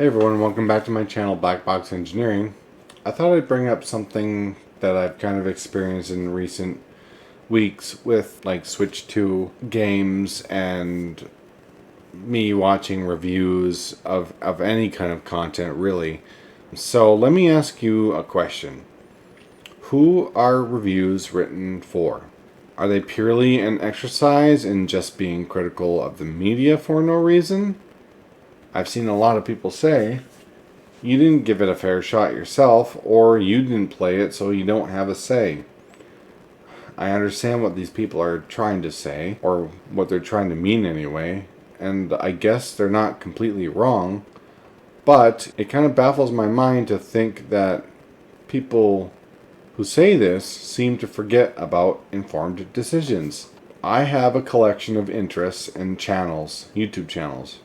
Hey everyone, welcome back to my channel, Black Box Engineering. I thought I'd bring up something that I've kind of experienced in recent weeks with like Switch 2 games and me watching reviews of any kind of content really. So let me ask you a question. Who are reviews written for? Are they purely an exercise in just being critical of the media for no reason? I've seen a lot of people say, you didn't give it a fair shot yourself, or you didn't play it, so you don't have a say. I understand what these people are trying to say, or what they're trying to mean anyway, and I guess they're not completely wrong, but it kind of baffles my mind to think that people who say this seem to forget about informed decisions. I have a collection of interests and channels, YouTube channels.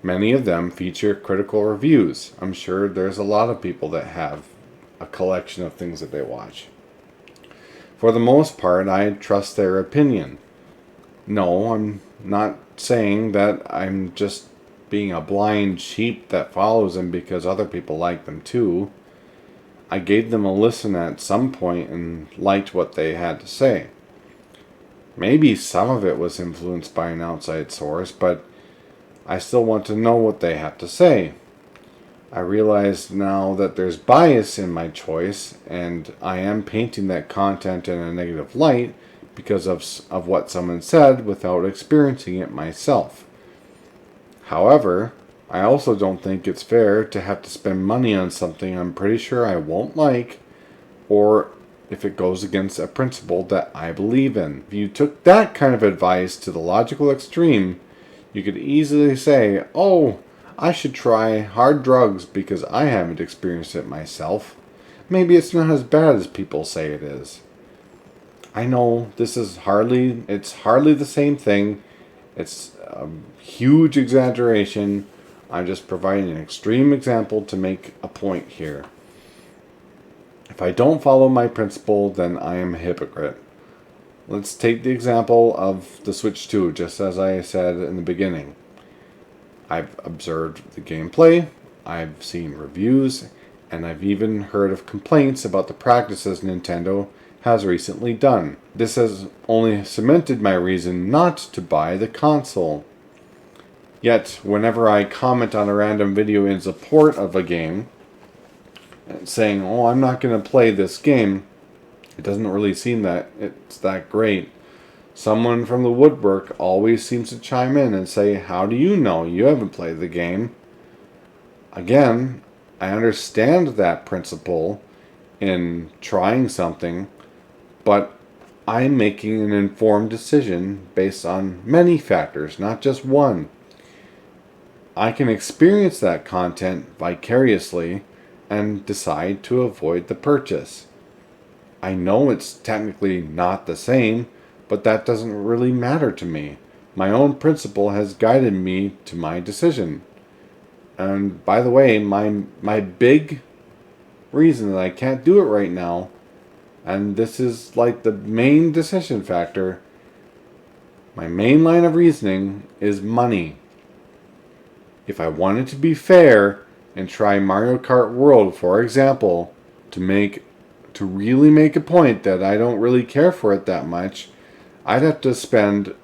Many of them feature critical reviews. I'm sure there's a lot of people that have a collection of things that they watch. For the most part, I trust their opinion. No, I'm not saying that I'm just being a blind sheep that follows them because other people like them too. I gave them a listen at some point and liked what they had to say. Maybe some of it was influenced by an outside source, but I still want to know what they have to say. I realize now that there's bias in my choice, and I am painting that content in a negative light because of what someone said without experiencing it myself. However, I also don't think it's fair to have to spend money on something I'm pretty sure I won't like, or if it goes against a principle that I believe in. If you took that kind of advice to the logical extreme, you could easily say, oh, I should try hard drugs because I haven't experienced it myself. Maybe it's not as bad as people say it is. I know it's hardly the same thing. It's a huge exaggeration. I'm just providing an extreme example to make a point here. If I don't follow my principle, then I am a hypocrite. Let's take the example of the Switch 2, just as I said in the beginning. I've observed the gameplay, I've seen reviews, and I've even heard of complaints about the practices Nintendo has recently done. This has only cemented my reason not to buy the console. Yet, whenever I comment on a random video in support of a game, saying, oh, I'm not going to play this game, it doesn't really seem that it's that great. Someone from the woodwork always seems to chime in and say, how do you know? You haven't played the game. Again, I understand that principle in trying something, but I'm making an informed decision based on many factors, not just one. I can experience that content vicariously and decide to avoid the purchase. I know it's technically not the same, but that doesn't really matter to me. My own principle has guided me to my decision. And by the way, my big reason that I can't do it right now, and this is like the main decision factor, my main line of reasoning is money. If I wanted to be fair and try Mario Kart World, for example, to really make a point that I don't really care for it that much, I'd have to spend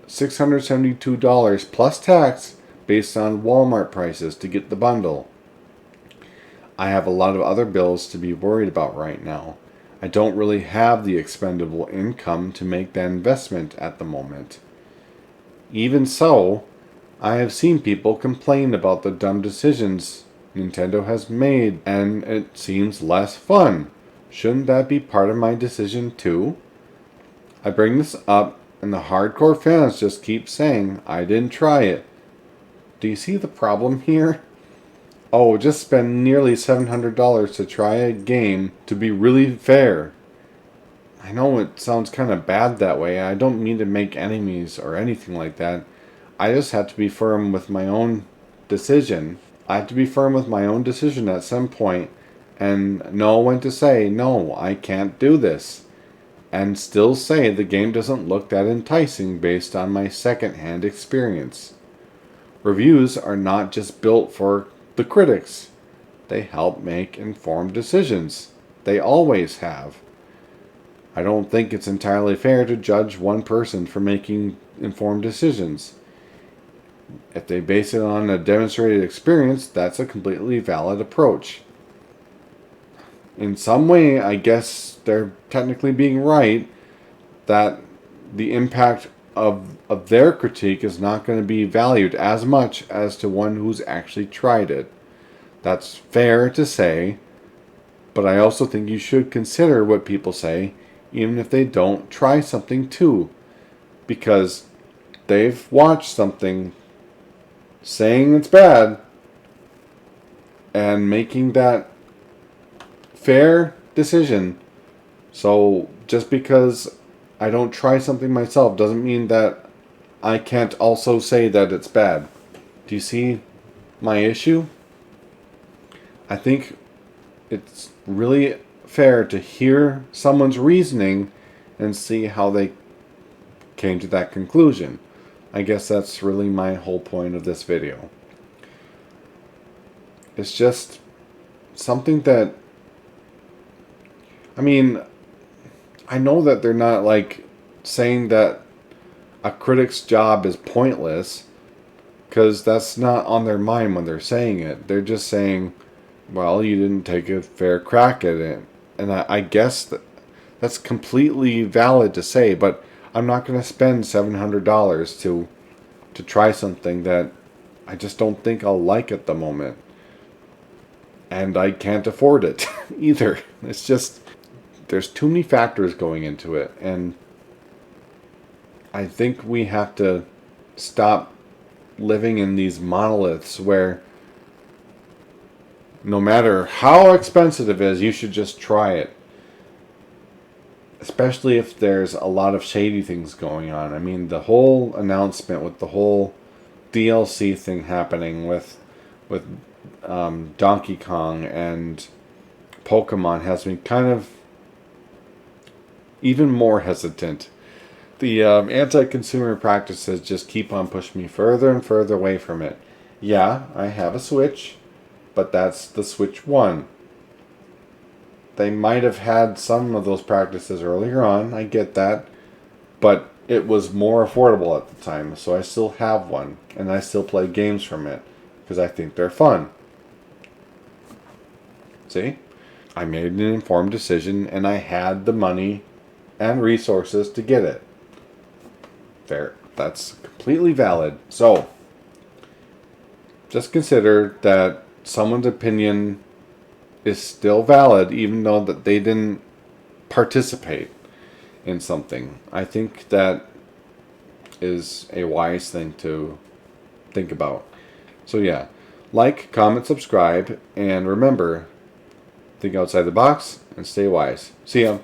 $672 plus tax based on Walmart prices to get the bundle. I have a lot of other bills to be worried about right now. I don't really have the expendable income to make that investment at the moment. Even so, I have seen people complain about the dumb decisions Nintendo has made, and it seems less fun. Shouldn't that be part of my decision too? I bring this up, and the hardcore fans just keep saying, I didn't try it. Do you see the problem here? Oh, just spend nearly $700 to try a game to be really fair. I know it sounds kind of bad that way. I don't mean to make enemies or anything like that. I just have to be firm with my own decision. I have to be firm with my own decision at some point and know when to say, no, I can't do this. And still say the game doesn't look that enticing based on my second-hand experience. Reviews are not just built for the critics. They help make informed decisions. They always have. I don't think it's entirely fair to judge one person for making informed decisions. If they base it on a demonstrated experience, that's a completely valid approach. In some way, I guess they're technically being right that the impact of their critique is not going to be valued as much as to one who's actually tried it. That's fair to say, but I also think you should consider what people say, even if they don't try something too, because they've watched something saying it's bad and making that fair decision. So just because I don't try something myself doesn't mean that I can't also say that it's bad. Do you see my issue? I think it's really fair to hear someone's reasoning and see how they came to that conclusion. I guess that's really my whole point of this video. It's just something that, I mean, I know that they're not like saying that a critic's job is pointless, because that's not on their mind when they're saying it. They're just saying, well, you didn't take a fair crack at it. And I guess that's completely valid to say, but I'm not going to spend $700 to try something that I just don't think I'll like at the moment. And I can't afford it either. It's just, there's too many factors going into it. And I think we have to stop living in these monoliths where no matter how expensive it is, you should just try it. Especially if there's a lot of shady things going on. I mean, the whole announcement with the whole DLC thing happening with Donkey Kong and Pokemon has me kind of even more hesitant. The anti-consumer practices just keep on pushing me further and further away from it. Yeah, I have a Switch, but that's the Switch 1. They might have had some of those practices earlier on, I get that, but it was more affordable at the time, so I still have one, and I still play games from it, because I think they're fun. See? I made an informed decision, and I had the money and resources to get it. Fair. That's completely valid. So, just consider that someone's opinion is still valid even though that they didn't participate in something. I think that is a wise thing to think about. So yeah, like, comment, subscribe, and remember, think outside the box and stay wise. See ya.